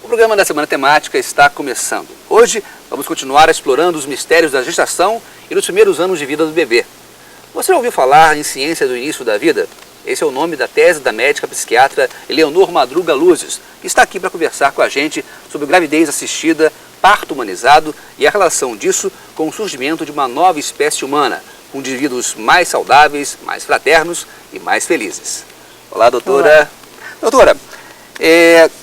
programa da Semana Temática está começando. Hoje vamos continuar explorando os mistérios da gestação e dos primeiros anos de vida do bebê. Você já ouviu falar em ciência do início da vida? Esse é o nome da tese da médica psiquiatra Eleonor Madruga Luzes, que está aqui para conversar com a gente sobre gravidez assistida, parto humanizado e a relação disso com o surgimento de uma nova espécie humana, com indivíduos mais saudáveis, mais fraternos e mais felizes. Olá, doutora. Olá. Doutora,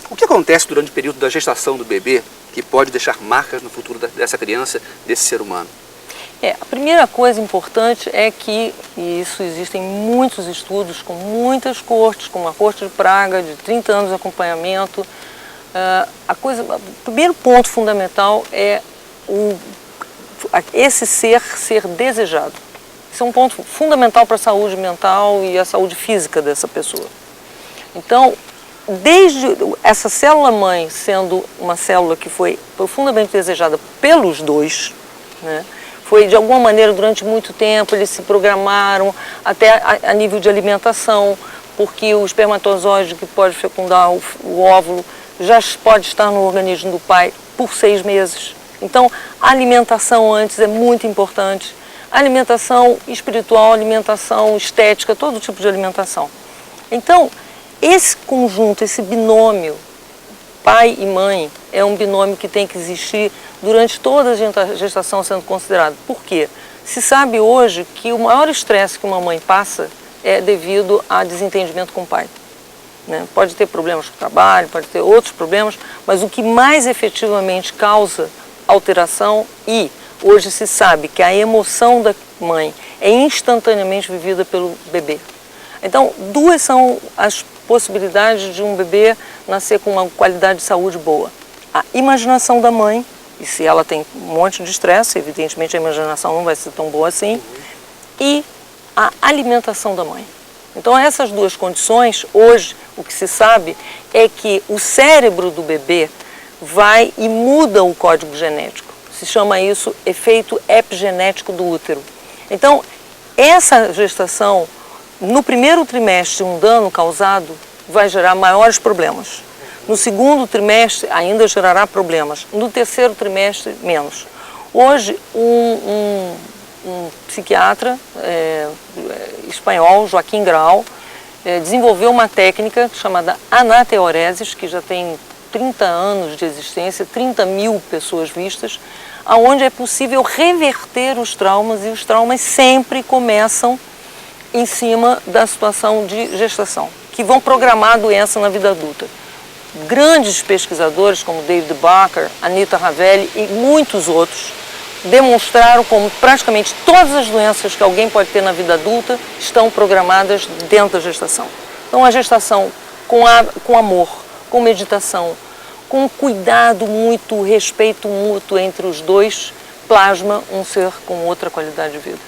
o que acontece durante o período da gestação do bebê que pode deixar marcas no futuro dessa criança, desse ser humano? A primeira coisa importante é que, e isso existem muitos estudos com muitas cortes, como a corte de Praga, de 30 anos de acompanhamento, o primeiro ponto fundamental é esse ser desejado. Isso é um ponto fundamental para a saúde mental e a saúde física dessa pessoa. Então, desde essa célula-mãe sendo uma célula que foi profundamente desejada pelos dois, né, foi de alguma maneira durante muito tempo, eles se programaram até a nível de alimentação, porque o espermatozoide que pode fecundar o óvulo já pode estar no organismo do pai por 6 meses. Então, a alimentação antes é muito importante. Alimentação espiritual, alimentação estética, todo tipo de alimentação. Então, esse conjunto, esse binômio, pai e mãe, é um binômio que tem que existir durante toda a gestação sendo considerado. Por quê? Se sabe hoje que o maior estresse que uma mãe passa é devido a desentendimento com o pai. Né? Pode ter problemas com o trabalho, pode ter outros problemas, mas o que mais efetivamente causa alteração hoje se sabe que a emoção da mãe é instantaneamente vivida pelo bebê. Então, duas são as possibilidades de um bebê nascer com uma qualidade de saúde boa. A imaginação da mãe, e se ela tem um monte de estresse, evidentemente a imaginação não vai ser tão boa assim, e a alimentação da mãe. Então, essas duas condições, hoje, o que se sabe é que o cérebro do bebê vai e muda o código genético. Se chama isso efeito epigenético do útero. Então, essa gestação, no primeiro trimestre, um dano causado vai gerar maiores problemas. No segundo trimestre, ainda gerará problemas. No terceiro trimestre, menos. Hoje, um psiquiatra espanhol, Joaquim Grau, desenvolveu uma técnica chamada anateoresis, que já tem 30 anos de existência, 30 mil pessoas vistas, onde é possível reverter os traumas, e os traumas sempre começam em cima da situação de gestação, que vão programar a doença na vida adulta. Grandes pesquisadores como David Barker, Anita Ravelli e muitos outros demonstraram como praticamente todas as doenças que alguém pode ter na vida adulta estão programadas dentro da gestação. Então, a gestação com amor, com meditação, com cuidado mútuo, respeito mútuo entre os dois, plasma um ser com outra qualidade de vida.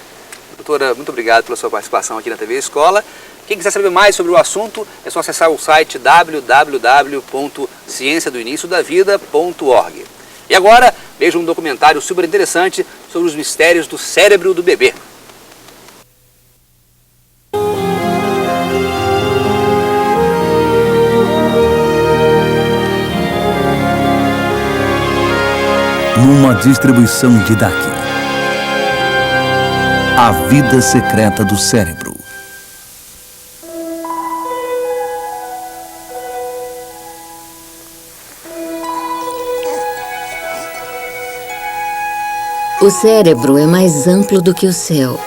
Doutora, muito obrigado pela sua participação aqui na TV Escola. Quem quiser saber mais sobre o assunto, é só acessar o site www.cienciadoiniciodavida.org. E agora, veja um documentário super interessante sobre os mistérios do cérebro do bebê. Numa distribuição Didac. A vida secreta do cérebro. O cérebro é mais amplo do que o céu,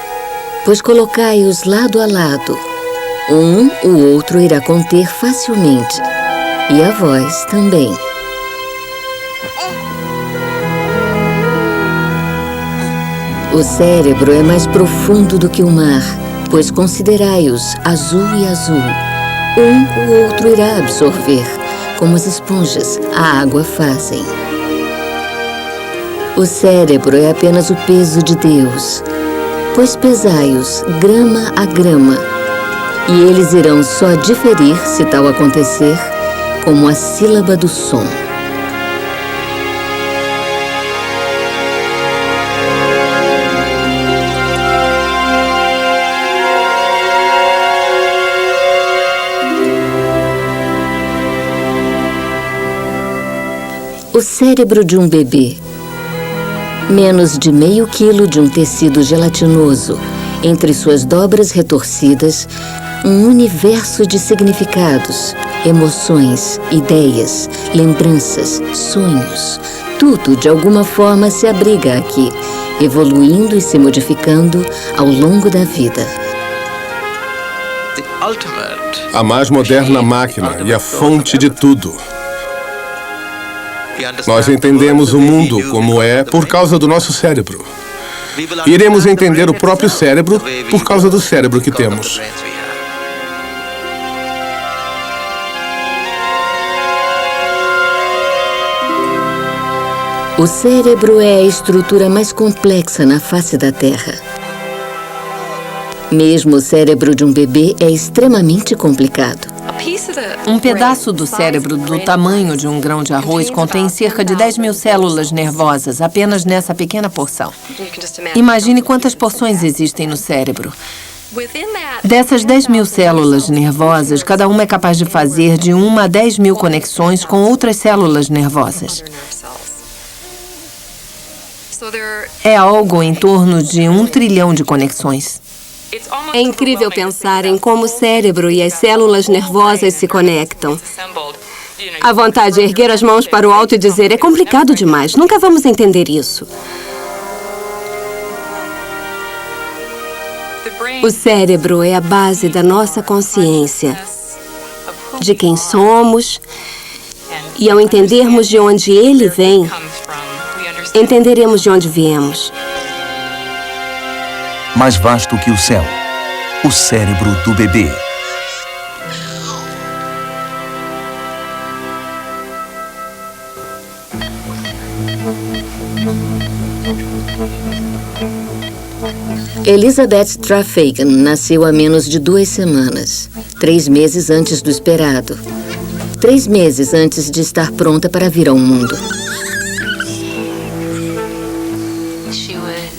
pois colocai-os lado a lado. O outro irá conter facilmente, e a vós também. O cérebro é mais profundo do que o mar, pois considerai-os azul e azul. O outro irá absorver, como as esponjas a água fazem. O cérebro é apenas o peso de Deus, pois pesai-os grama a grama, e eles irão só diferir, se tal acontecer, como a sílaba do som. O cérebro de um bebê. Menos de meio quilo de um tecido gelatinoso, entre suas dobras retorcidas, um universo de significados, emoções, ideias, lembranças, sonhos. Tudo, de alguma forma, se abriga aqui, evoluindo e se modificando ao longo da vida. A mais moderna máquina e a fonte de tudo. Nós entendemos o mundo como é por causa do nosso cérebro. Iremos entender o próprio cérebro por causa do cérebro que temos. O cérebro é a estrutura mais complexa na face da Terra. Mesmo o cérebro de um bebê é extremamente complicado. Um pedaço do cérebro do tamanho de um grão de arroz contém cerca de 10.000 células nervosas apenas nessa pequena porção. Imagine quantas porções existem no cérebro. Dessas 10.000 células nervosas, cada uma é capaz de fazer de 1 a 10.000 conexões com outras células nervosas. É algo em torno de 1 trilhão de conexões. É incrível pensar em como o cérebro e as células nervosas se conectam. A vontade de erguer as mãos para o alto e dizer: é complicado demais, nunca vamos entender isso. O cérebro é a base da nossa consciência, de quem somos, e ao entendermos de onde ele vem, entenderemos de onde viemos. Mais vasto que o céu, o cérebro do bebê. Elizabeth Trafalgar nasceu há menos de 2 semanas, 3 meses antes do esperado. 3 meses antes de estar pronta para vir ao mundo.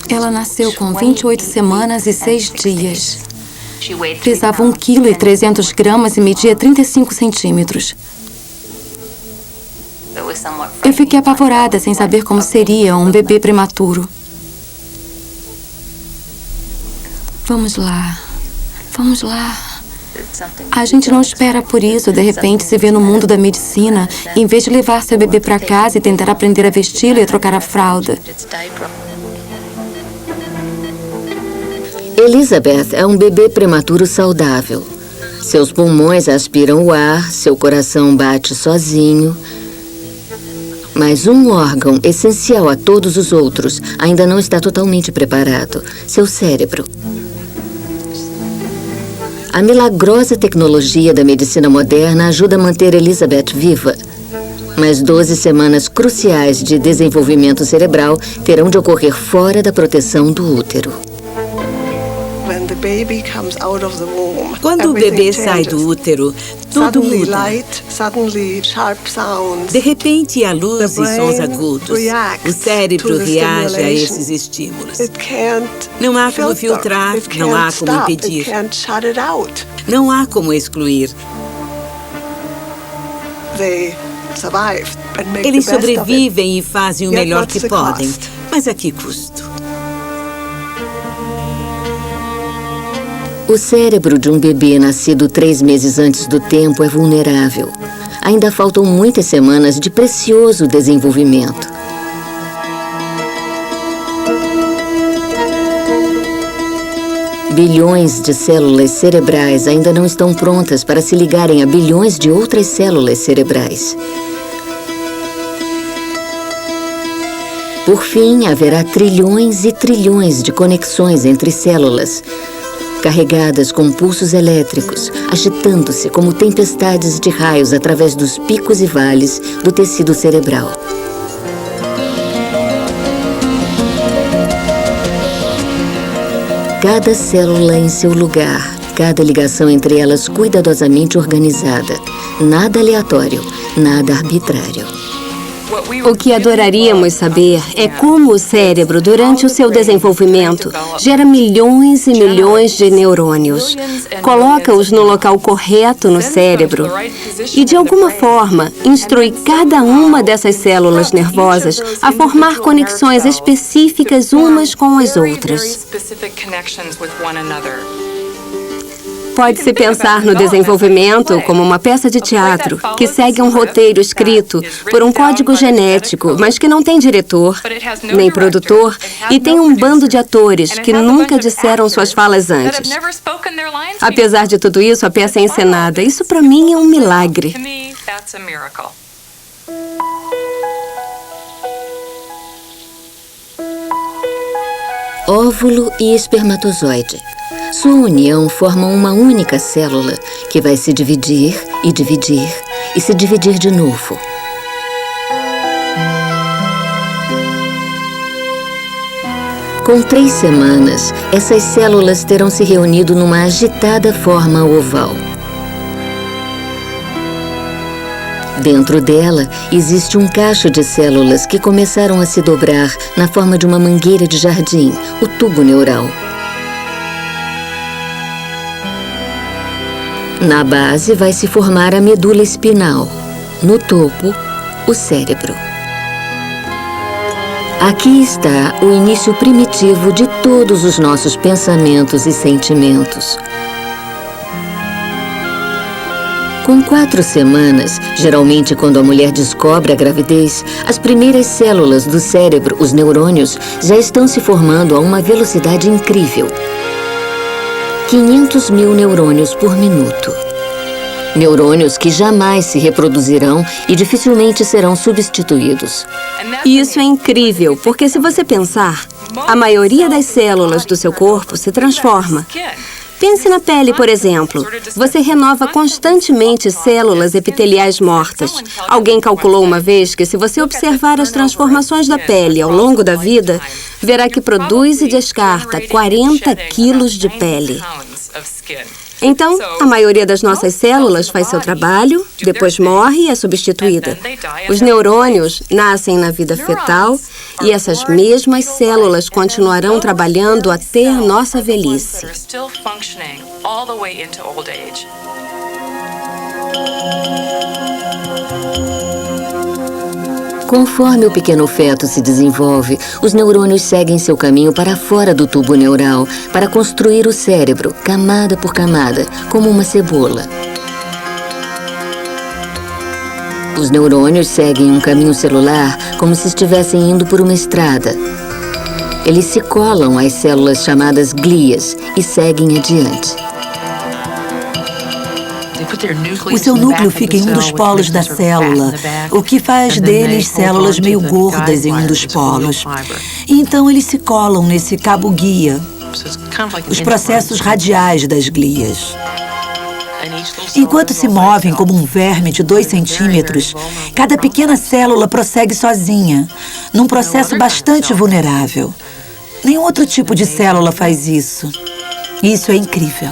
Ela nasceu com 28 semanas e 6 dias. Pesava 1,3 kg e media 35 centímetros. Eu fiquei apavorada sem saber como seria um bebê prematuro. Vamos lá. Vamos lá. A gente não espera por isso, de repente se vê no mundo da medicina, em vez de levar seu bebê para casa e tentar aprender a vesti-lo e a trocar a fralda. Elizabeth é um bebê prematuro saudável. Seus pulmões aspiram o ar, seu coração bate sozinho. Mas um órgão essencial a todos os outros ainda não está totalmente preparado: seu cérebro. A milagrosa tecnologia da medicina moderna ajuda a manter Elizabeth viva. Mas 12 semanas cruciais de desenvolvimento cerebral terão de ocorrer fora da proteção do útero. Quando o bebê sai do útero, tudo muda. De repente, há luz e sons agudos. O cérebro reage a esses estímulos. Não há como filtrar, não há como impedir. Não há como excluir. Eles sobrevivem e fazem o melhor que podem. Mas a que custo? O cérebro de um bebê nascido 3 meses antes do tempo é vulnerável. Ainda faltam muitas semanas de precioso desenvolvimento. Bilhões de células cerebrais ainda não estão prontas para se ligarem a bilhões de outras células cerebrais. Por fim, haverá trilhões e trilhões de conexões entre células, carregadas com pulsos elétricos, agitando-se como tempestades de raios através dos picos e vales do tecido cerebral. Cada célula em seu lugar, cada ligação entre elas cuidadosamente organizada. Nada aleatório, nada arbitrário. O que adoraríamos saber é como o cérebro, durante o seu desenvolvimento, gera milhões e milhões de neurônios, coloca-os no local correto no cérebro e, de alguma forma, instrui cada uma dessas células nervosas a formar conexões específicas umas com as outras. Pode-se pensar no desenvolvimento como uma peça de teatro que segue um roteiro escrito por um código genético, mas que não tem diretor, nem produtor, e tem um bando de atores que nunca disseram suas falas antes. Apesar de tudo isso, a peça é encenada. Isso, para mim, é um milagre. Óvulo e espermatozoide. Sua união forma uma única célula que vai se dividir e dividir e se dividir de novo. Com 3 semanas, essas células terão se reunido numa agitada forma oval. Dentro dela, existe um cacho de células que começaram a se dobrar na forma de uma mangueira de jardim, o tubo neural. Na base vai se formar a medula espinal. No topo, o cérebro. Aqui está o início primitivo de todos os nossos pensamentos e sentimentos. Com 4 semanas, geralmente quando a mulher descobre a gravidez, as primeiras células do cérebro, os neurônios, já estão se formando a uma velocidade incrível. 500 mil neurônios por minuto. Neurônios que jamais se reproduzirão e dificilmente serão substituídos. E isso é incrível, porque se você pensar, a maioria das células do seu corpo se transforma. Pense na pele, por exemplo. Você renova constantemente células epiteliais mortas. Alguém calculou uma vez que, se você observar as transformações da pele ao longo da vida, verá que produz e descarta 40 quilos de pele. Então, a maioria das nossas células faz seu trabalho, depois morre e é substituída. Os neurônios nascem na vida fetal e essas mesmas células continuarão trabalhando até a nossa velhice. Conforme o pequeno feto se desenvolve, os neurônios seguem seu caminho para fora do tubo neural para construir o cérebro, camada por camada, como uma cebola. Os neurônios seguem um caminho celular como se estivessem indo por uma estrada. Eles se colam às células chamadas glias e seguem adiante. O seu núcleo fica em um dos polos da célula, o que faz deles células meio gordas em um dos polos. E então eles se colam nesse cabo guia, os processos radiais das glias. Enquanto se movem como um verme de 2 centímetros, cada pequena célula prossegue sozinha, num processo bastante vulnerável. Nenhum outro tipo de célula faz isso. Isso é incrível.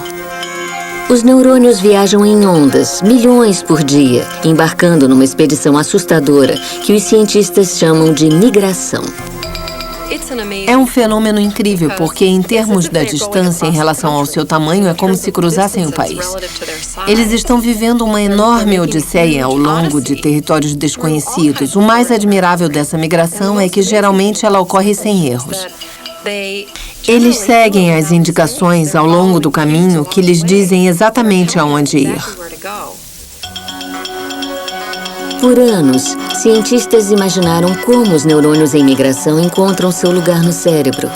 Os neurônios viajam em ondas, milhões por dia, embarcando numa expedição assustadora que os cientistas chamam de migração. É um fenômeno incrível, porque em termos da distância em relação ao seu tamanho, é como se cruzassem o país. Eles estão vivendo uma enorme odisseia ao longo de territórios desconhecidos. O mais admirável dessa migração é que geralmente ela ocorre sem erros. Eles seguem as indicações ao longo do caminho que lhes dizem exatamente aonde ir. Por anos, cientistas imaginaram como os neurônios em migração encontram seu lugar no cérebro.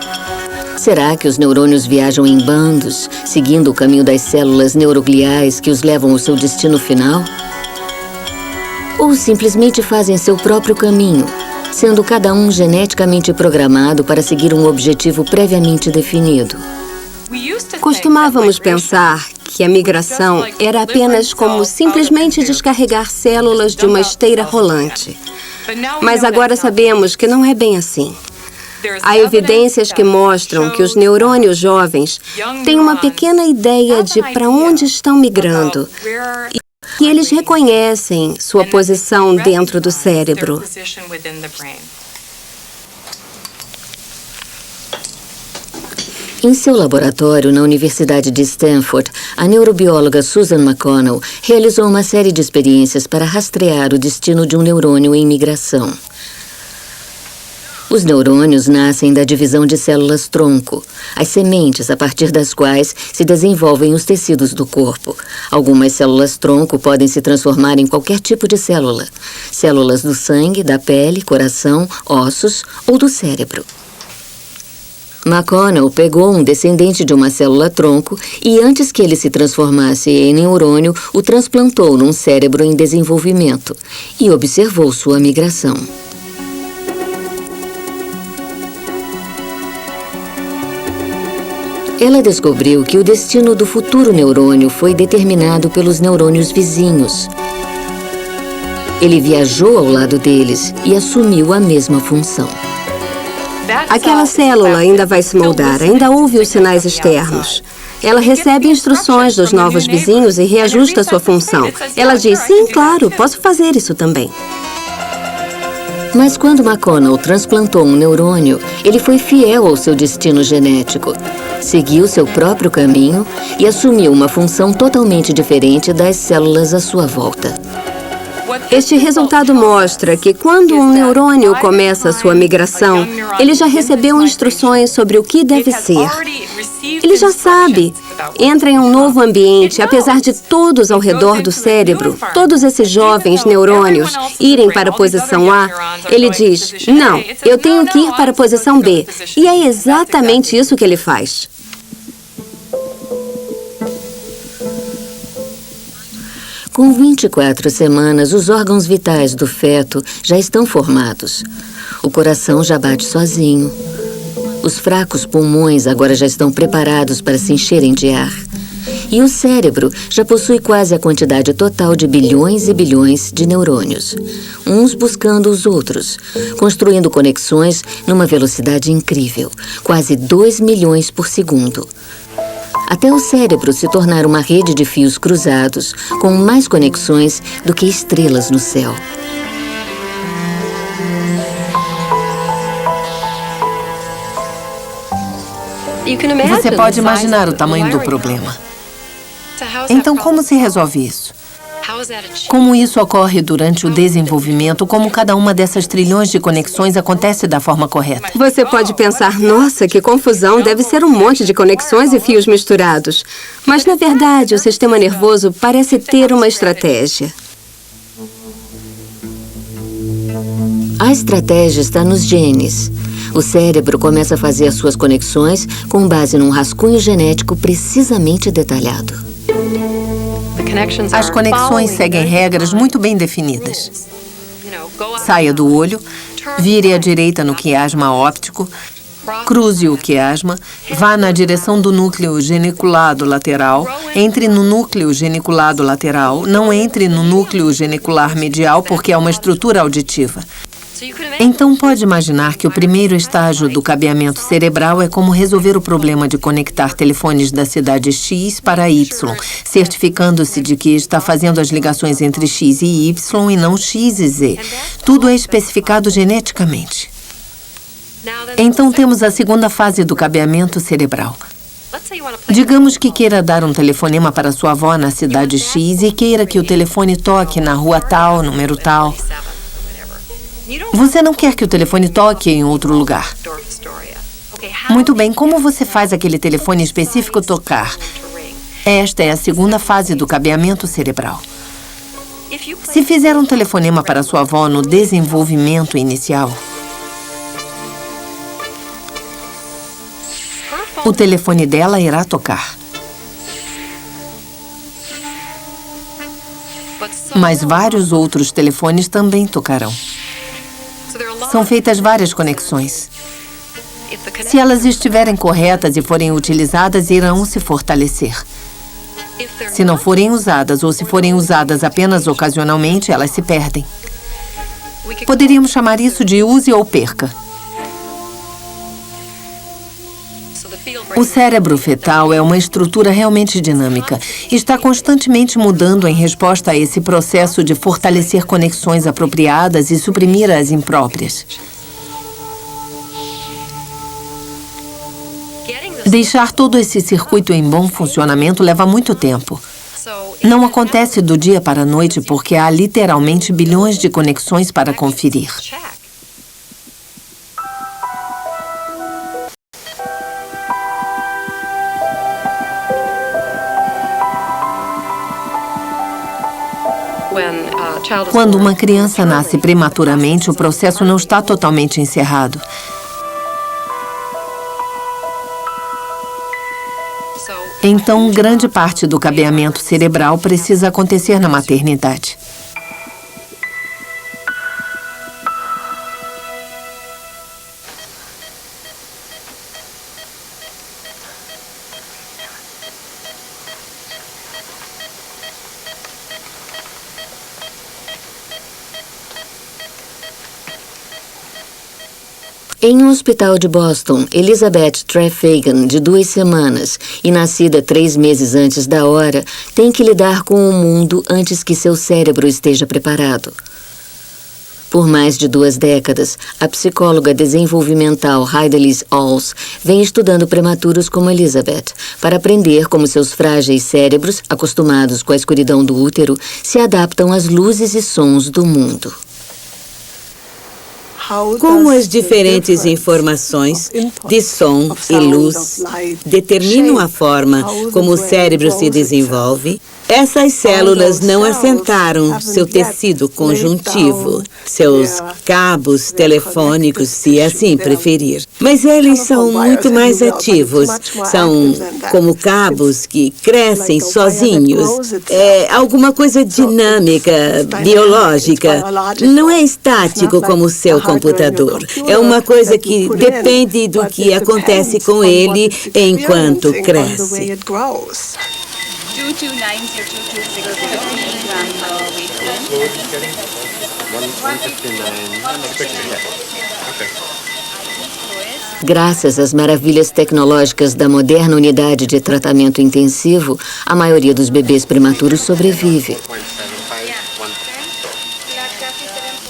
Será que os neurônios viajam em bandos, seguindo o caminho das células neurogliais que os levam ao seu destino final? Ou simplesmente fazem seu próprio caminho, sendo cada um geneticamente programado para seguir um objetivo previamente definido? Costumávamos pensar que a migração era apenas como simplesmente descarregar células de uma esteira rolante. Mas agora sabemos que não é bem assim. Há evidências que mostram que os neurônios jovens têm uma pequena ideia de para onde estão migrando E eles reconhecem sua posição dentro do cérebro. Em seu laboratório na Universidade de Stanford, a neurobióloga Susan McConnell realizou uma série de experiências para rastrear o destino de um neurônio em migração. Os neurônios nascem da divisão de células-tronco, as sementes a partir das quais se desenvolvem os tecidos do corpo. Algumas células-tronco podem se transformar em qualquer tipo de célula. Células do sangue, da pele, coração, ossos ou do cérebro. McConnell pegou um descendente de uma célula-tronco e, antes que ele se transformasse em neurônio, o transplantou num cérebro em desenvolvimento e observou sua migração. Ela descobriu que o destino do futuro neurônio foi determinado pelos neurônios vizinhos. Ele viajou ao lado deles e assumiu a mesma função. Aquela célula ainda vai se moldar, ainda ouve os sinais externos. Ela recebe instruções dos novos vizinhos e reajusta sua função. Ela diz, sim, claro, posso fazer isso também. Mas quando McConnell transplantou um neurônio, ele foi fiel ao seu destino genético. Seguiu seu próprio caminho e assumiu uma função totalmente diferente das células à sua volta. Este resultado mostra que quando um neurônio começa a sua migração, ele já recebeu instruções sobre o que deve ser. Ele já sabe. Entra em um novo ambiente, apesar de todos ao redor do cérebro, todos esses jovens neurônios irem para a posição A, ele diz, não, eu tenho que ir para a posição B. E é exatamente isso que ele faz. Com 24 semanas, os órgãos vitais do feto já estão formados. O coração já bate sozinho. Os fracos pulmões agora já estão preparados para se encherem de ar. E o cérebro já possui quase a quantidade total de bilhões e bilhões de neurônios, uns buscando os outros, construindo conexões numa velocidade incrível, quase 2 milhões por segundo. Até o cérebro se tornar uma rede de fios cruzados, com mais conexões do que estrelas no céu. Você pode imaginar o tamanho do problema. Então, como se resolve isso? Como isso ocorre durante o desenvolvimento, como cada uma dessas trilhões de conexões acontece da forma correta? Você pode pensar, nossa, que confusão, deve ser um monte de conexões e fios misturados. Mas, na verdade, o sistema nervoso parece ter uma estratégia. A estratégia está nos genes. O cérebro começa a fazer as suas conexões com base num rascunho genético precisamente detalhado. As conexões seguem regras muito bem definidas. Saia do olho, vire à direita no quiasma óptico, cruze o quiasma, vá na direção do núcleo geniculado lateral, entre no núcleo geniculado lateral, não entre no núcleo genicular medial porque é uma estrutura auditiva. Então, pode imaginar que o primeiro estágio do cabeamento cerebral é como resolver o problema de conectar telefones da cidade X para Y, certificando-se de que está fazendo as ligações entre X e Y e não X e Z. Tudo é especificado geneticamente. Então, temos a segunda fase do cabeamento cerebral. Digamos que queira dar um telefonema para sua avó na cidade X e queira que o telefone toque na rua tal, número tal. Você não quer que o telefone toque em outro lugar. Muito bem, como você faz aquele telefone específico tocar? Esta é a segunda fase do cabeamento cerebral. Se fizer um telefonema para sua avó no desenvolvimento inicial, o telefone dela irá tocar. Mas vários outros telefones também tocarão. São feitas várias conexões. Se elas estiverem corretas e forem utilizadas, irão se fortalecer. Se não forem usadas ou se forem usadas apenas ocasionalmente, elas se perdem. Poderíamos chamar isso de use ou perca. O cérebro fetal é uma estrutura realmente dinâmica e está constantemente mudando em resposta a esse processo de fortalecer conexões apropriadas e suprimir as impróprias. Deixar todo esse circuito em bom funcionamento leva muito tempo. Não acontece do dia para a noite porque há literalmente bilhões de conexões para conferir. Quando uma criança nasce prematuramente, o processo não está totalmente encerrado. Então, grande parte do cabeamento cerebral precisa acontecer na maternidade. Em um hospital de Boston, Elizabeth Trefhagen, de 2 semanas e nascida 3 meses antes da hora, tem que lidar com o mundo antes que seu cérebro esteja preparado. Por mais de 2 décadas, a psicóloga desenvolvimental Heidelise Alls vem estudando prematuros como Elizabeth para aprender como seus frágeis cérebros, acostumados com a escuridão do útero, se adaptam às luzes e sons do mundo. Como as diferentes informações de som e luz determinam a forma como o cérebro se desenvolve, essas células não assentaram seu tecido conjuntivo, seus cabos telefônicos, se assim preferir. Mas eles são muito mais ativos. São como cabos que crescem sozinhos. É alguma coisa dinâmica, biológica. Não é estático como o seu computador. É uma coisa que depende do que acontece com ele enquanto cresce. 229-229. Graças às maravilhas tecnológicas da moderna unidade de tratamento intensivo, a maioria dos bebês prematuros sobrevive.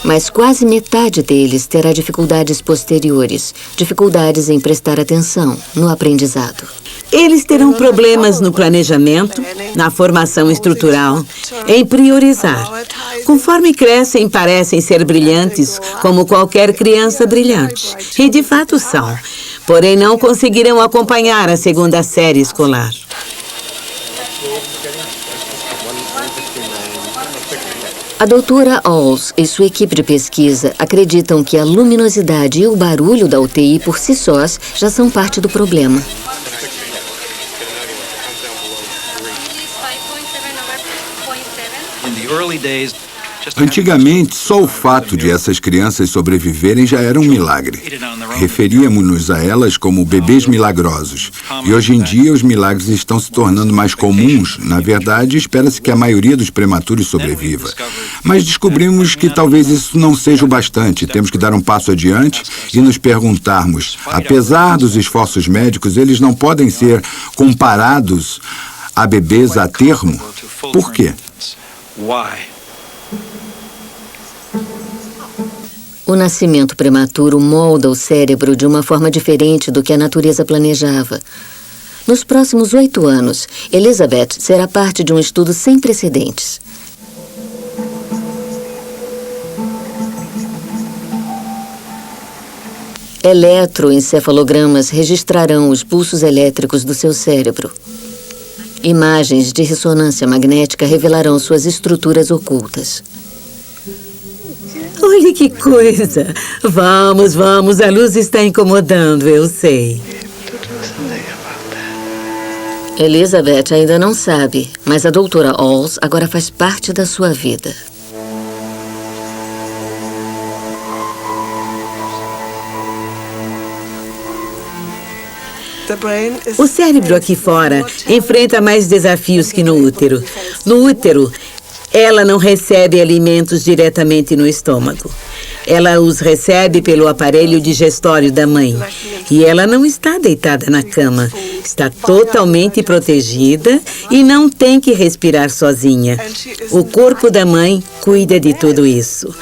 Mas quase metade deles terá dificuldades posteriores, dificuldades em prestar atenção no aprendizado. Eles terão problemas no planejamento, na formação estrutural, em priorizar. Conforme crescem, parecem ser brilhantes, como qualquer criança brilhante. E de fato são. Porém, não conseguirão acompanhar a 2ª série escolar. A doutora Alls e sua equipe de pesquisa acreditam que a luminosidade e o barulho da UTI por si sós já são parte do problema. Antigamente, só o fato de essas crianças sobreviverem já era um milagre. Referíamos-nos a elas como bebês milagrosos. E hoje em dia, os milagres estão se tornando mais comuns. Na verdade, espera-se que a maioria dos prematuros sobreviva. Mas descobrimos que talvez isso não seja o bastante. Temos que dar um passo adiante e nos perguntarmos, apesar dos esforços médicos, eles não podem ser comparados a bebês a termo? Por quê? O nascimento prematuro molda o cérebro de uma forma diferente do que a natureza planejava. Nos próximos 8 anos, Elizabeth será parte de um estudo sem precedentes. Eletroencefalogramas registrarão os pulsos elétricos do seu cérebro. Imagens de ressonância magnética revelarão suas estruturas ocultas. Olha que coisa! Vamos, vamos, a luz está incomodando, eu sei. Elizabeth ainda não sabe, mas a doutora Alls agora faz parte da sua vida. O cérebro aqui fora enfrenta mais desafios que no útero. No útero, Ela não recebe alimentos diretamente no estômago. Ela os recebe pelo aparelho digestório da mãe. E ela não está deitada na cama. Está totalmente protegida e não tem que respirar sozinha. O corpo da mãe cuida de tudo isso.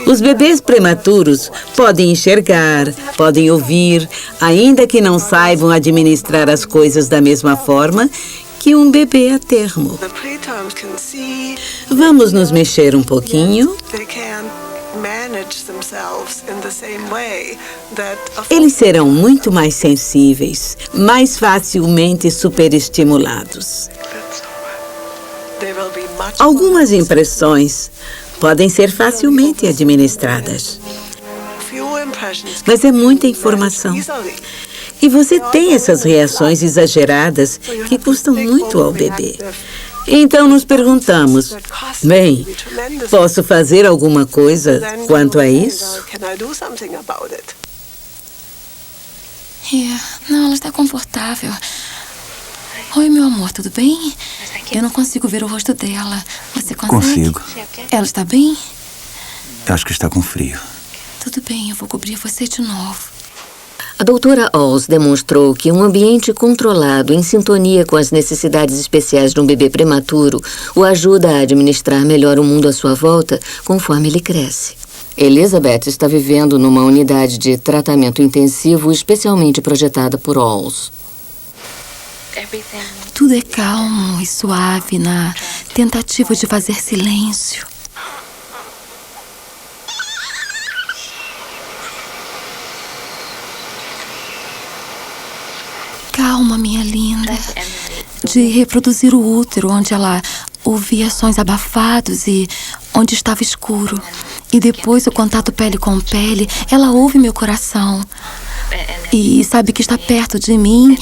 Os bebês prematuros podem enxergar, podem ouvir, ainda que não saibam administrar as coisas da mesma forma que um bebê a termo. Vamos nos mexer um pouquinho. Eles serão muito mais sensíveis, mais facilmente superestimulados. Algumas impressões podem ser facilmente administradas, mas é muita informação. E você tem essas reações exageradas que custam muito ao bebê. Então nos perguntamos, bem, posso fazer alguma coisa quanto a isso? Não, ela está confortável. Oi, meu amor, tudo bem? Eu não consigo ver o rosto dela. Você consegue? Consigo. Ela está bem? Acho que está com frio. Tudo bem, eu vou cobrir você de novo. A doutora Alls demonstrou que um ambiente controlado, em sintonia com as necessidades especiais de um bebê prematuro, o ajuda a administrar melhor o mundo à sua volta conforme ele cresce. Elizabeth está vivendo numa unidade de tratamento intensivo especialmente projetada por Alls. Tudo é calmo e suave na tentativa de fazer silêncio. Calma, minha linda. De reproduzir o útero, onde ela ouvia sons abafados e onde estava escuro. E depois o contato pele com pele, ela ouve meu coração. E sabe que está perto de mim.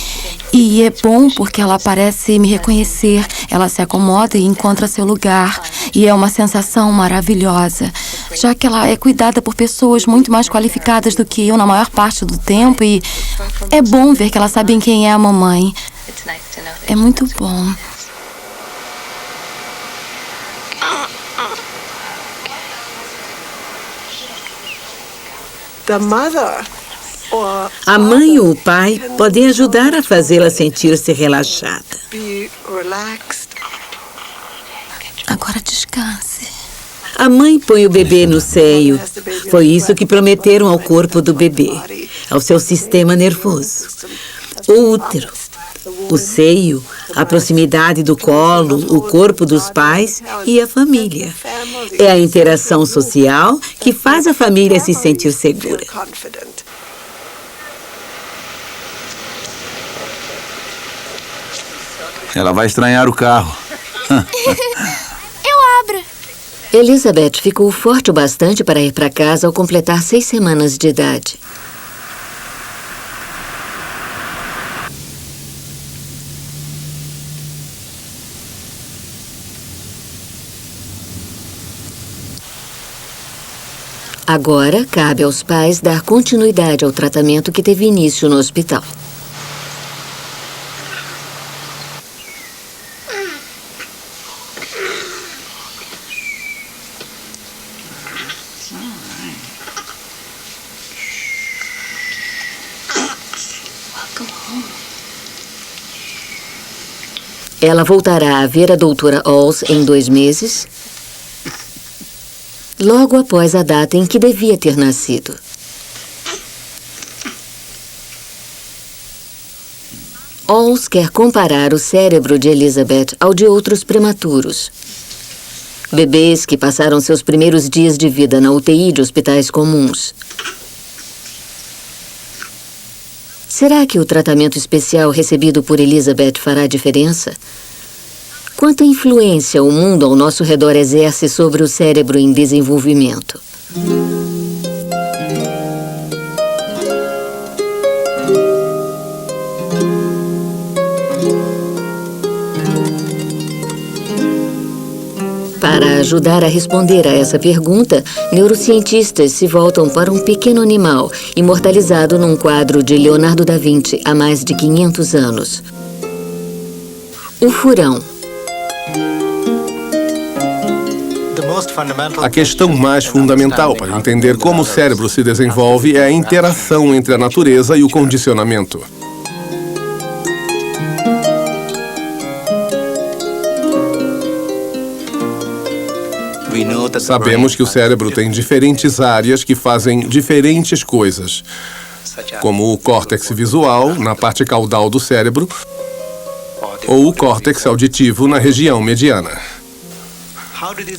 E é bom porque ela parece me reconhecer. Ela se acomoda e encontra seu lugar. E é uma sensação maravilhosa, já que ela é cuidada por pessoas muito mais qualificadas do que eu na maior parte do tempo. E é bom ver que ela sabe quem é a mamãe. É muito bom. A mãe ou o pai podem ajudar a fazê-la sentir-se relaxada. Agora descanse. A mãe põe o bebê no seio. Foi isso que prometeram ao corpo do bebê, ao seu sistema nervoso. O útero, o seio, a proximidade do colo, o corpo dos pais e a família. É a interação social que faz a família se sentir segura. Ela vai estranhar o carro. Eu abro. Elizabeth ficou forte o bastante para ir para casa ao completar 6 semanas de idade. Agora, cabe aos pais dar continuidade ao tratamento que teve início no hospital. Ela voltará a ver a doutora Alls em 2 meses, logo após a data em que devia ter nascido. Alls quer comparar o cérebro de Elizabeth ao de outros prematuros. Bebês que passaram seus primeiros dias de vida na UTI de hospitais comuns. Será que o tratamento especial recebido por Elizabeth fará diferença? Quanta influência o mundo ao nosso redor exerce sobre o cérebro em desenvolvimento? Para ajudar a responder a essa pergunta, neurocientistas se voltam para um pequeno animal imortalizado num quadro de Leonardo da Vinci há mais de 500 anos. O furão. A questão mais fundamental para entender como o cérebro se desenvolve é a interação entre a natureza e o condicionamento. Sabemos que o cérebro tem diferentes áreas que fazem diferentes coisas, como o córtex visual, na parte caudal do cérebro, ou o córtex auditivo, na região mediana.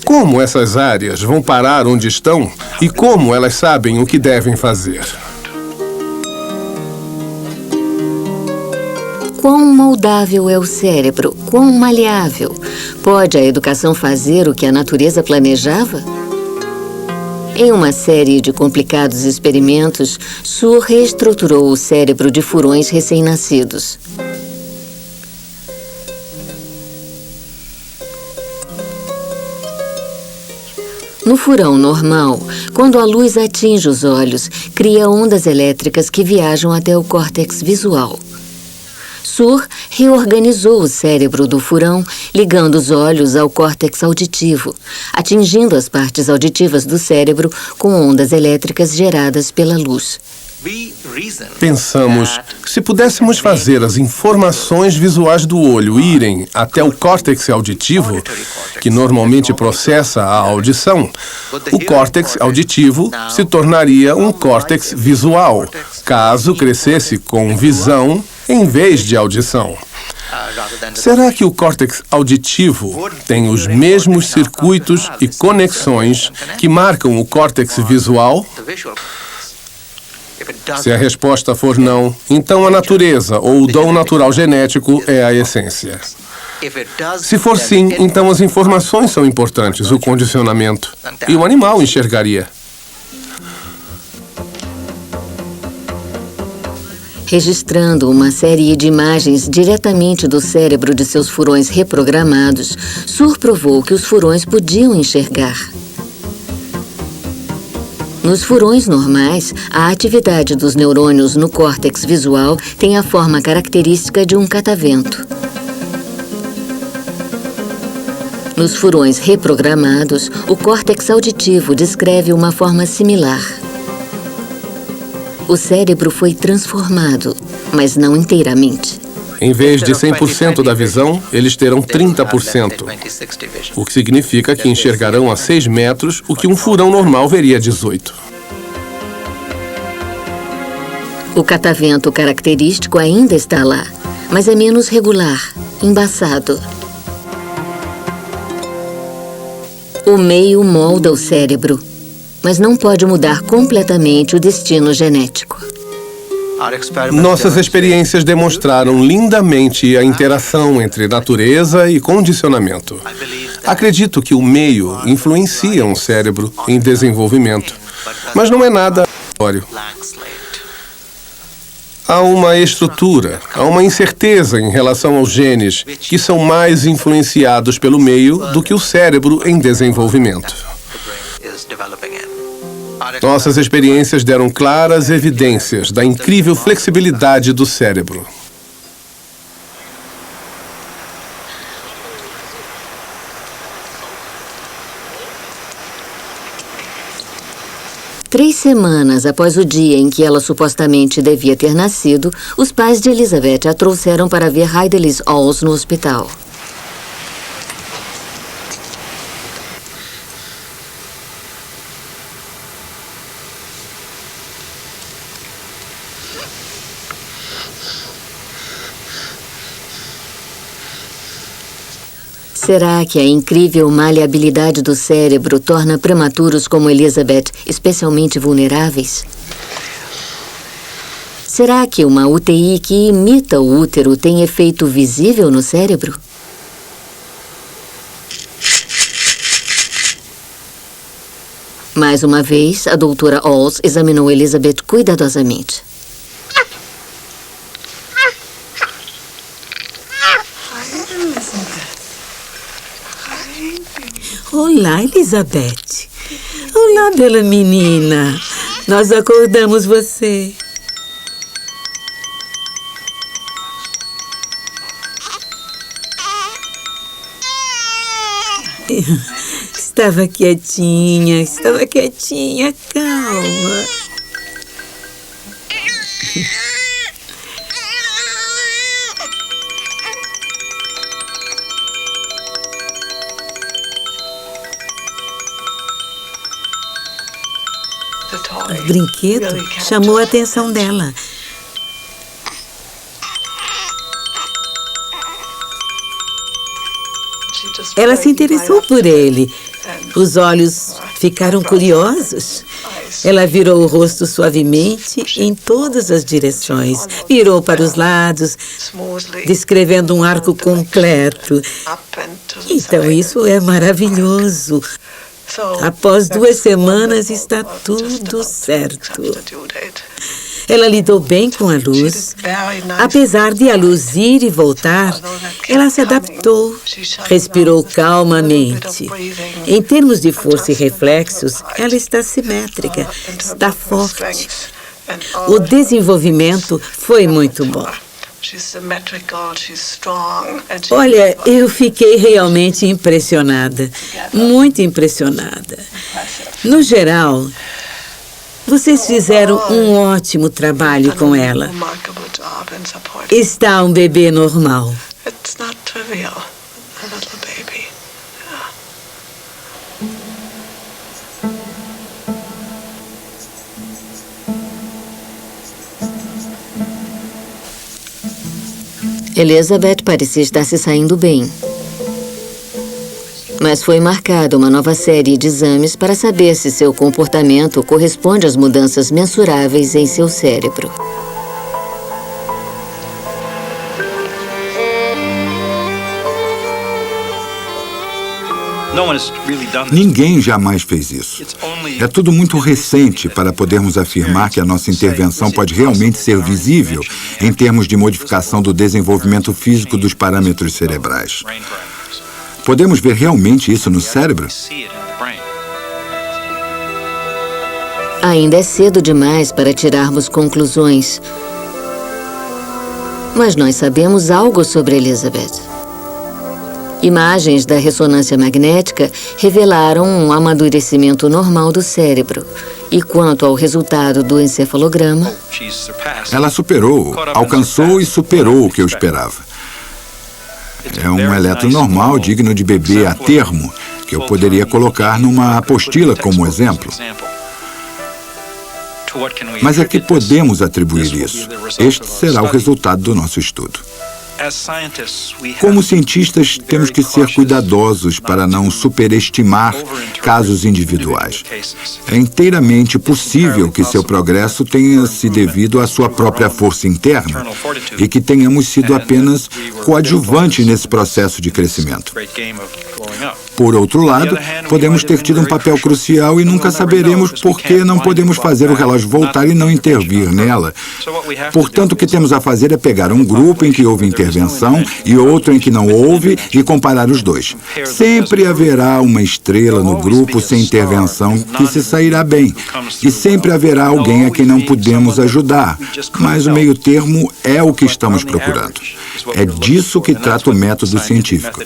Como essas áreas vão parar onde estão e como elas sabem o que devem fazer? Quão moldável é o cérebro? Quão maleável? Pode a educação fazer o que a natureza planejava? Em uma série de complicados experimentos, Suhr reestruturou o cérebro de furões recém-nascidos. No furão normal, quando a luz atinge os olhos, cria ondas elétricas que viajam até o córtex visual. Suhr reorganizou o cérebro do furão, ligando os olhos ao córtex auditivo, atingindo as partes auditivas do cérebro com ondas elétricas geradas pela luz. Pensamos, se pudéssemos fazer as informações visuais do olho irem até o córtex auditivo, que normalmente processa a audição, o córtex auditivo se tornaria um córtex visual, caso crescesse com visão em vez de audição. Será que o córtex auditivo tem os mesmos circuitos e conexões que marcam o córtex visual? Se a resposta for não, então a natureza ou o dom natural genético é a essência. Se for sim, então as informações são importantes, o condicionamento. E o animal enxergaria. Registrando uma série de imagens diretamente do cérebro de seus furões reprogramados, Suhr provou que os furões podiam enxergar. Nos furões normais, a atividade dos neurônios no córtex visual tem a forma característica de um catavento. Nos furões reprogramados, o córtex auditivo descreve uma forma similar. O cérebro foi transformado, mas não inteiramente. Em vez de 100% da visão, eles terão 30%, o que significa que enxergarão a 6 metros o que um furão normal veria a 18. O catavento característico ainda está lá, mas é menos regular, embaçado. O meio molda o cérebro, mas não pode mudar completamente o destino genético. Nossas experiências demonstraram lindamente a interação entre natureza e condicionamento. Acredito que o meio influencia um cérebro em desenvolvimento, mas não é nada aleatório. Há uma estrutura, há uma incerteza em relação aos genes, que são mais influenciados pelo meio do que o cérebro em desenvolvimento. Nossas experiências deram claras evidências da incrível flexibilidade do cérebro. Três semanas após o dia em que ela supostamente devia ter nascido, os pais de Elizabeth a trouxeram para ver Heidelise Alls no hospital. Será que a incrível maleabilidade do cérebro torna prematuros como Elizabeth especialmente vulneráveis? Será que uma UTI que imita o útero tem efeito visível no cérebro? Mais uma vez, a doutora Alls examinou Elizabeth cuidadosamente. Olá, Elizabeth. Olá, bela menina. Nós acordamos você. Estava quietinha, calma. O brinquedo chamou a atenção dela. Ela se interessou por ele. Os olhos ficaram curiosos. Ela virou o rosto suavemente em todas as direções. Virou para os lados, descrevendo um arco completo. Então, isso é maravilhoso. Após 2 semanas, está tudo certo. Ela lidou bem com a luz. Apesar de a luz ir e voltar, ela se adaptou, respirou calmamente. Em termos de força e reflexos, ela está simétrica, está forte. O desenvolvimento foi muito bom. Olha, eu fiquei realmente impressionada, muito impressionada. No geral, vocês fizeram um ótimo trabalho com ela. Está um bebê normal. Elizabeth parecia estar se saindo bem. Mas foi marcada uma nova série de exames para saber se seu comportamento corresponde às mudanças mensuráveis em seu cérebro. Ninguém jamais fez isso. É tudo muito recente para podermos afirmar que a nossa intervenção pode realmente ser visível em termos de modificação do desenvolvimento físico dos parâmetros cerebrais. Podemos ver realmente isso no cérebro? Ainda é cedo demais para tirarmos conclusões. Mas nós sabemos algo sobre Elizabeth. Imagens da ressonância magnética revelaram um amadurecimento normal do cérebro. E quanto ao resultado do encefalograma... Ela alcançou e superou o que eu esperava. É um eletro normal, digno de bebê a termo, que eu poderia colocar numa apostila como exemplo. Mas a que podemos atribuir isso? Este será o resultado do nosso estudo. Como cientistas, temos que ser cuidadosos para não superestimar casos individuais. É inteiramente possível que seu progresso tenha se devido à sua própria força interna e que tenhamos sido apenas coadjuvantes nesse processo de crescimento. Por outro lado, podemos ter tido um papel crucial e nunca saberemos por que não podemos fazer o relógio voltar e não intervir nela. Portanto, o que temos a fazer é pegar um grupo em que houve intervenção e outro em que não houve e comparar os dois. Sempre haverá uma estrela no grupo sem intervenção que se sairá bem. E sempre haverá alguém a quem não podemos ajudar. Mas o meio termo é o que estamos procurando. É disso que trata o método científico.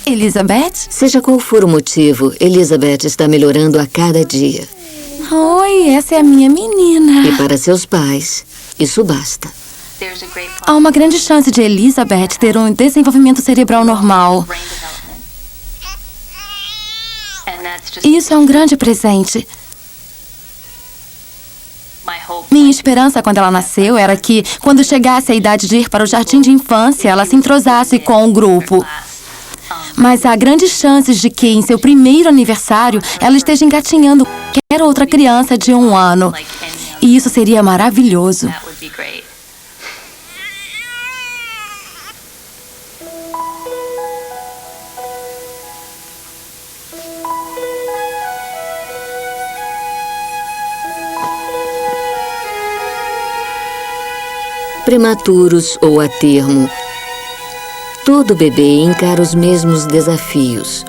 Elizabeth? Seja qual for o motivo, Elizabeth está melhorando a cada dia. Oi, essa é a minha menina. E para seus pais, isso basta. Há uma grande chance de Elizabeth ter um desenvolvimento cerebral normal. E isso é um grande presente. Minha esperança quando ela nasceu era que, quando chegasse a idade de ir para o jardim de infância, ela se entrosasse com o grupo. Mas há grandes chances de que, em seu primeiro aniversário, ela esteja engatinhando qualquer outra criança de 1 ano. E isso seria maravilhoso. Prematuros ou a termo, todo bebê encara os mesmos desafios.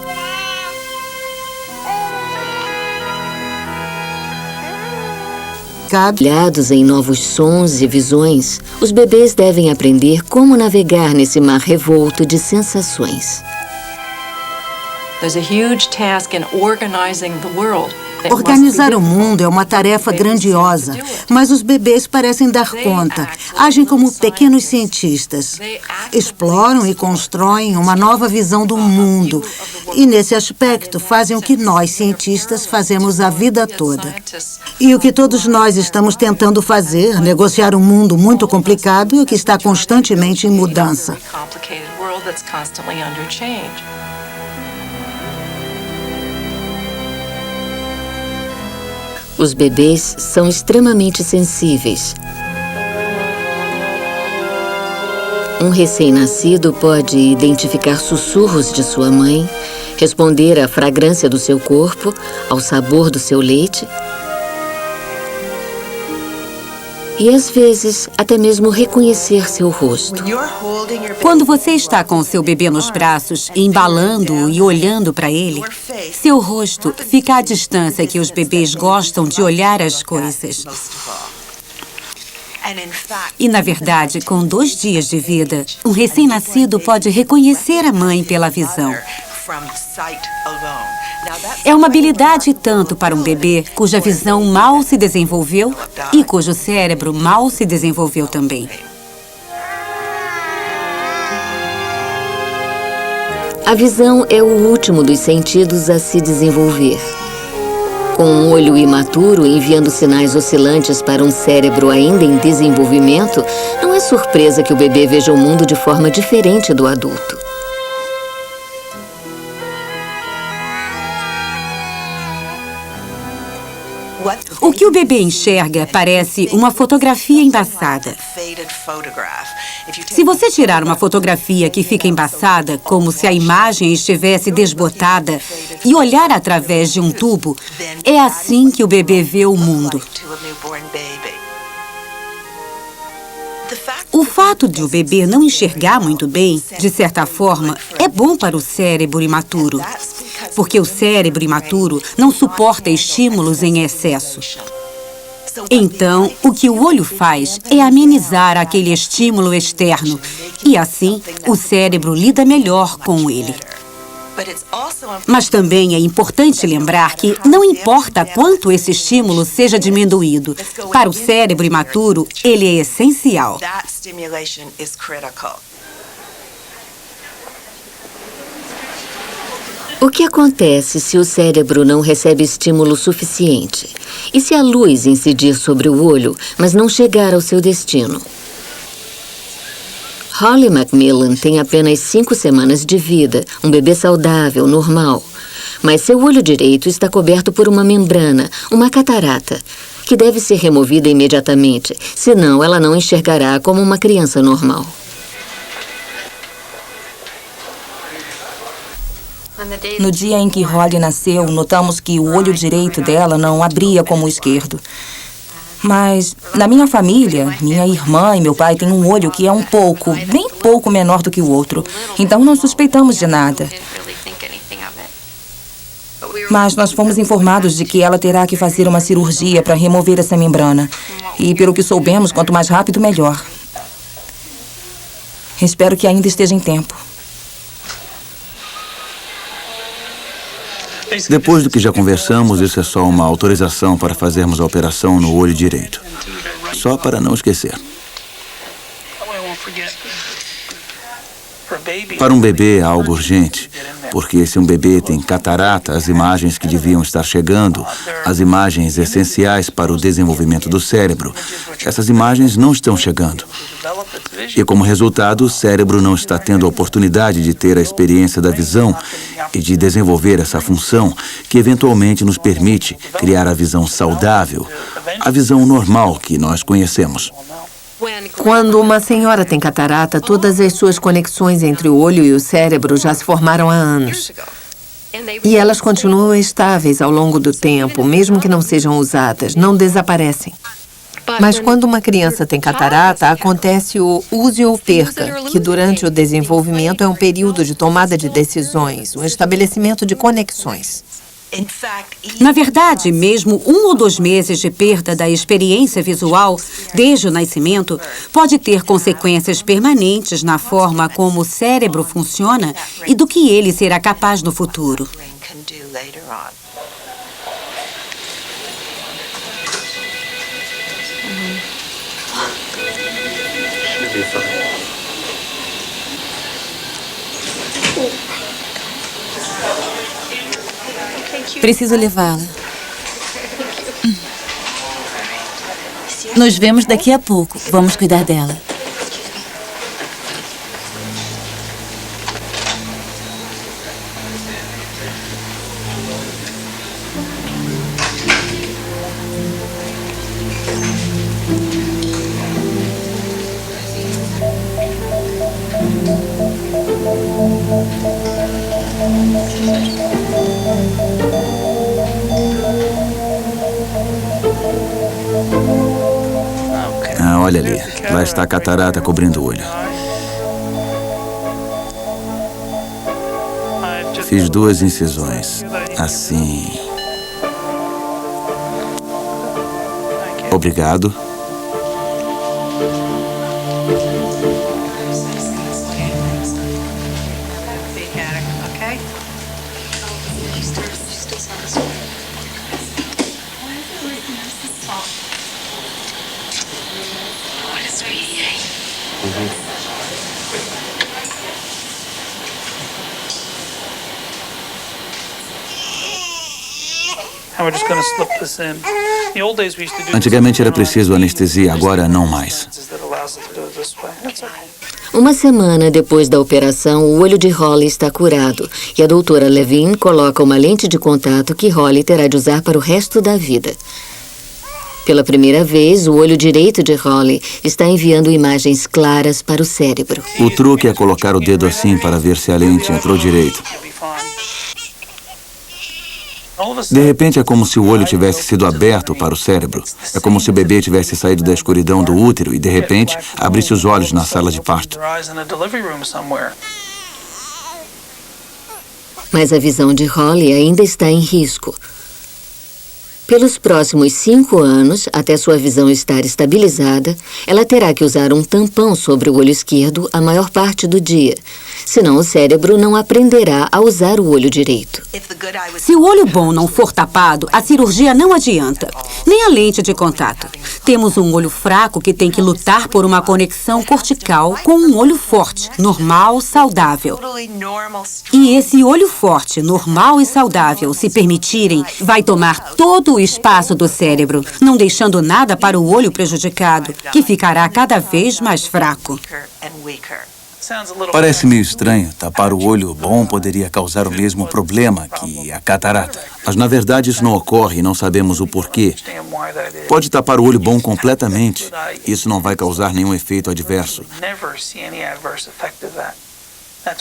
complicado. Mergulhados em novos sons e visões, os bebês devem aprender como navegar nesse mar revolto de sensações. Organizar o mundo é uma tarefa grandiosa, mas os bebês parecem dar conta. Agem como pequenos cientistas. Exploram e constroem uma nova visão do mundo. E, nesse aspecto, fazem o que nós, cientistas, fazemos a vida toda. E o que todos nós estamos tentando fazer, negociar um mundo muito complicado e que está constantemente em mudança. Os bebês são extremamente sensíveis. Um recém-nascido pode identificar sussurros de sua mãe, responder à fragrância do seu corpo, ao sabor do seu leite e, às vezes, até mesmo reconhecer seu rosto. Quando você está com seu bebê nos braços, embalando-o e olhando para ele, seu rosto fica à distância que os bebês gostam de olhar as coisas. E, na verdade, com 2 dias de vida, um recém-nascido pode reconhecer a mãe pela visão. É uma habilidade tanto para um bebê cuja visão mal se desenvolveu e cujo cérebro mal se desenvolveu também. A visão é o último dos sentidos a se desenvolver. Com um olho imaturo enviando sinais oscilantes para um cérebro ainda em desenvolvimento, não é surpresa que o bebê veja o mundo de forma diferente do adulto. O que o bebê enxerga parece uma fotografia embaçada. Se você tirar uma fotografia que fica embaçada, como se a imagem estivesse desbotada, e olhar através de um tubo, é assim que o bebê vê o mundo. O fato de o bebê não enxergar muito bem, de certa forma, é bom para o cérebro imaturo, porque o cérebro imaturo não suporta estímulos em excesso. Então, o que o olho faz é amenizar aquele estímulo externo, e assim o cérebro lida melhor com ele. Mas também é importante lembrar que não importa quanto esse estímulo seja diminuído, para o cérebro imaturo, ele é essencial. O que acontece se o cérebro não recebe estímulo suficiente? E se a luz incidir sobre o olho, mas não chegar ao seu destino? Holly Macmillan tem apenas 5 semanas de vida, um bebê saudável, normal. Mas seu olho direito está coberto por uma membrana, uma catarata, que deve ser removida imediatamente, senão ela não enxergará como uma criança normal. No dia em que Holly nasceu, notamos que o olho direito dela não abria como o esquerdo. Mas na minha família, minha irmã e meu pai têm um olho que é bem pouco menor do que o outro. Então não suspeitamos de nada. Mas nós fomos informados de que ela terá que fazer uma cirurgia para remover essa membrana. E pelo que soubemos, quanto mais rápido, melhor. Espero que ainda esteja em tempo. Depois do que já conversamos, isso é só uma autorização para fazermos a operação no olho direito. Só para não esquecer. Para um bebê é algo urgente, porque se um bebê tem catarata, as imagens que deviam estar chegando, as imagens essenciais para o desenvolvimento do cérebro, essas imagens não estão chegando. E como resultado, o cérebro não está tendo a oportunidade de ter a experiência da visão e de desenvolver essa função que eventualmente nos permite criar a visão saudável, a visão normal que nós conhecemos. Quando uma senhora tem catarata, todas as suas conexões entre o olho e o cérebro já se formaram há anos. E elas continuam estáveis ao longo do tempo, mesmo que não sejam usadas, não desaparecem. Mas quando uma criança tem catarata, acontece o use ou perca, que durante o desenvolvimento é um período de tomada de decisões, um estabelecimento de conexões. Na verdade, mesmo 1 ou 2 meses de perda da experiência visual desde o nascimento pode ter consequências permanentes na forma como o cérebro funciona e do que ele será capaz no futuro. Preciso levá-la. Nos vemos daqui a pouco. Vamos cuidar dela. Olha ali, lá está a catarata cobrindo o olho. Fiz 2 incisões, assim. Obrigado. Antigamente era preciso anestesia, agora não mais. Uma semana depois da operação, o olho de Holly está curado e a doutora Levine coloca uma lente de contato que Holly terá de usar para o resto da vida. Pela primeira vez, o olho direito de Holly está enviando imagens claras para o cérebro. O truque é colocar o dedo assim para ver se a lente entrou direito. De repente é como se o olho tivesse sido aberto para o cérebro. É como se o bebê tivesse saído da escuridão do útero e, de repente, abrisse os olhos na sala de parto. Mas a visão de Holly ainda está em risco. Pelos próximos 5 anos, até sua visão estar estabilizada, ela terá que usar um tampão sobre o olho esquerdo a maior parte do dia. Senão o cérebro não aprenderá a usar o olho direito. Se o olho bom não for tapado, a cirurgia não adianta, nem a lente de contato. Temos um olho fraco que tem que lutar por uma conexão cortical com um olho forte, normal, saudável. E esse olho forte, normal e saudável, se permitirem, vai tomar todo o espaço do cérebro, não deixando nada para o olho prejudicado, que ficará cada vez mais fraco. Parece meio estranho. Tapar o olho bom poderia causar o mesmo problema que a catarata. Mas, na verdade, isso não ocorre e não sabemos o porquê. Pode tapar o olho bom completamente. Isso não vai causar nenhum efeito adverso.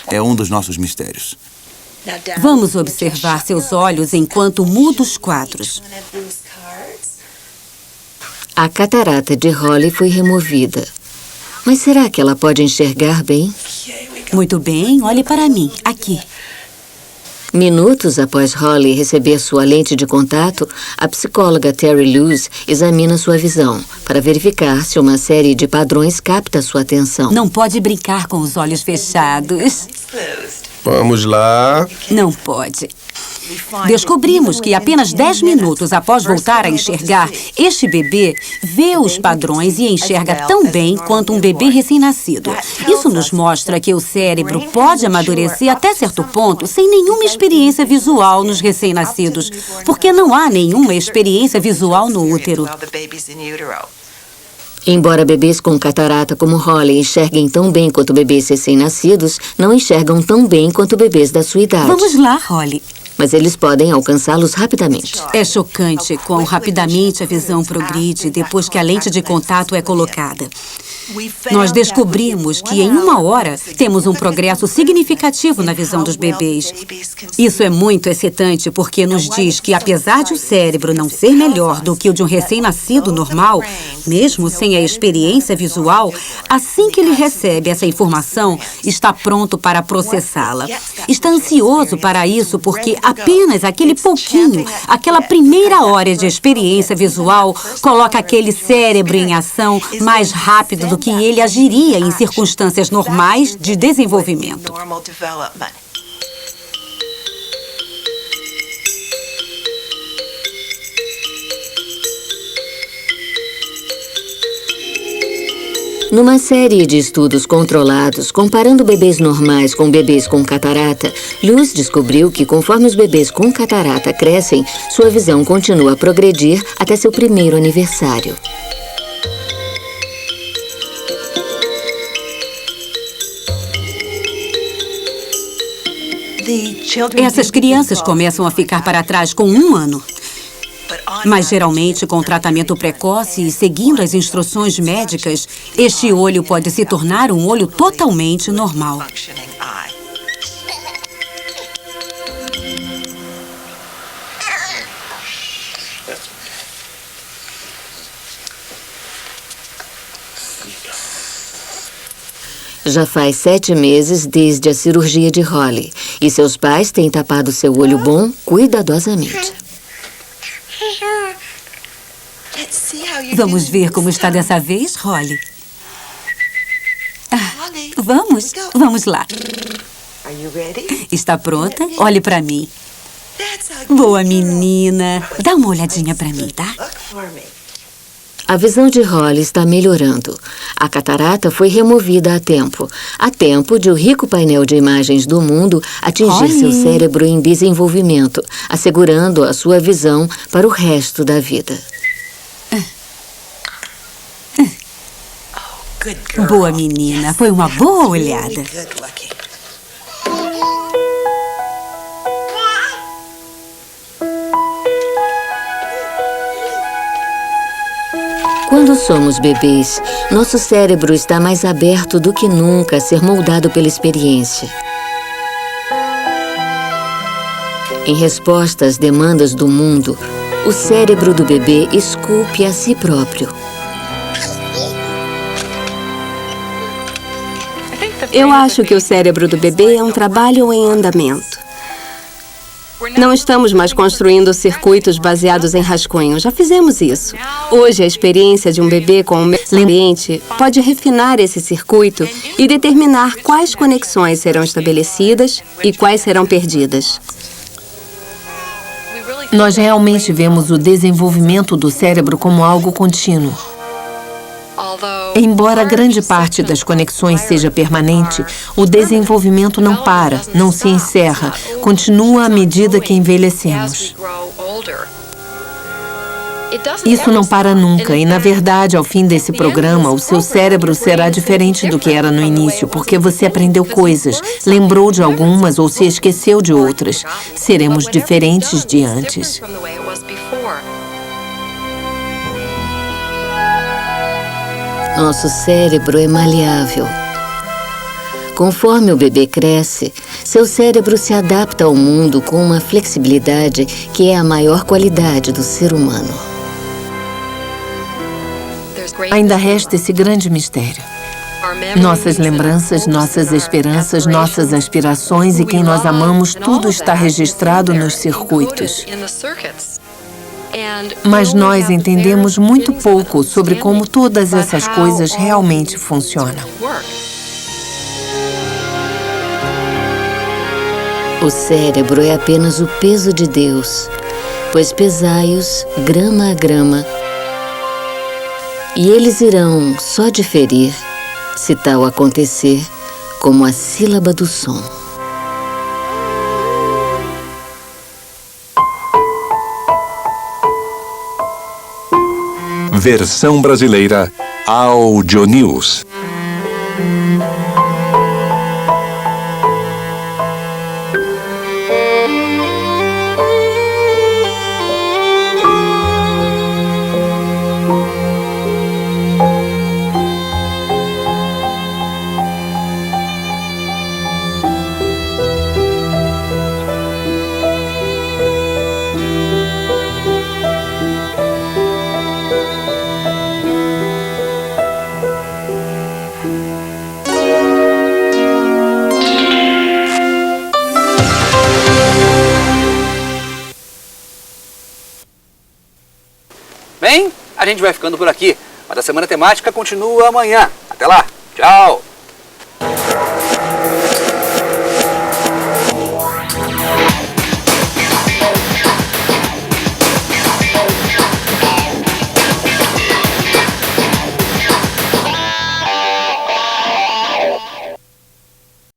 É um dos nossos mistérios. Vamos observar seus olhos enquanto muda os quadros. A catarata de Holly foi removida. Mas será que ela pode enxergar bem? Muito bem, olhe para mim, aqui. Minutos após Holly receber sua lente de contato, a psicóloga Terry Luz examina sua visão para verificar se uma série de padrões capta sua atenção. Não pode brincar com os olhos fechados. Vamos lá. Não pode. Descobrimos que apenas 10 minutos após voltar a enxergar, este bebê vê os padrões e enxerga tão bem quanto um bebê recém-nascido. Isso nos mostra que o cérebro pode amadurecer até certo ponto sem nenhuma experiência visual nos recém-nascidos, porque não há nenhuma experiência visual no útero. Embora bebês com catarata como Holly enxerguem tão bem quanto bebês recém-nascidos, não enxergam tão bem quanto bebês da sua idade. Vamos lá, Holly. Mas eles podem alcançá-los rapidamente. É chocante quão rapidamente a visão progride depois que a lente de contato é colocada. Nós descobrimos que em 1 hora temos um progresso significativo na visão dos bebês. Isso é muito excitante porque nos diz que, apesar de o cérebro não ser melhor do que o de um recém-nascido normal, mesmo sem a experiência visual, assim que ele recebe essa informação, está pronto para processá-la. Está ansioso para isso porque apenas aquele pouquinho, aquela primeira hora de experiência visual coloca aquele cérebro em ação mais rápido do que ele agiria em circunstâncias normais de desenvolvimento. Numa série de estudos controlados, comparando bebês normais com bebês com catarata, Luz descobriu que conforme os bebês com catarata crescem, sua visão continua a progredir até seu primeiro aniversário. Essas crianças começam a ficar para trás com 1 ano. Mas, geralmente, com tratamento precoce e seguindo as instruções médicas, este olho pode se tornar um olho totalmente normal. Já faz 7 meses desde a cirurgia de Holly e seus pais têm tapado seu olho bom cuidadosamente. Vamos ver como está dessa vez, Holly? Vamos lá. Está pronta? Olhe para mim. Boa menina. Dá uma olhadinha para mim, tá? A visão de Holly está melhorando. A catarata foi removida a tempo de o rico painel de imagens do mundo atingir seu cérebro em desenvolvimento, assegurando a sua visão para o resto da vida. Boa menina, foi uma boa olhada. Quando somos bebês, nosso cérebro está mais aberto do que nunca a ser moldado pela experiência. Em resposta às demandas do mundo, o cérebro do bebê esculpe a si próprio. Eu acho que o cérebro do bebê é um trabalho em andamento. Não estamos mais construindo circuitos baseados em rascunho. Já fizemos isso. Hoje, a experiência de um bebê com o meio ambiente pode refinar esse circuito e determinar quais conexões serão estabelecidas e quais serão perdidas. Nós realmente vemos o desenvolvimento do cérebro como algo contínuo. Embora grande parte das conexões seja permanente, o desenvolvimento não para, não se encerra, continua à medida que envelhecemos. Isso não para nunca e, na verdade, ao fim desse programa, o seu cérebro será diferente do que era no início, porque você aprendeu coisas, lembrou de algumas ou se esqueceu de outras. Seremos diferentes de antes. Nosso cérebro é maleável. Conforme o bebê cresce, seu cérebro se adapta ao mundo com uma flexibilidade que é a maior qualidade do ser humano. Ainda resta esse grande mistério. Nossas lembranças, nossas esperanças, nossas aspirações e quem nós amamos, tudo está registrado nos circuitos. Mas nós entendemos muito pouco sobre como todas essas coisas realmente funcionam. O cérebro é apenas o peso de Deus, pois pesai-os grama a grama, e eles irão só diferir, se tal acontecer, como a sílaba do som. Versão brasileira Audio News. gente vai ficando por aqui, mas a Semana Temática continua amanhã. Até lá, tchau!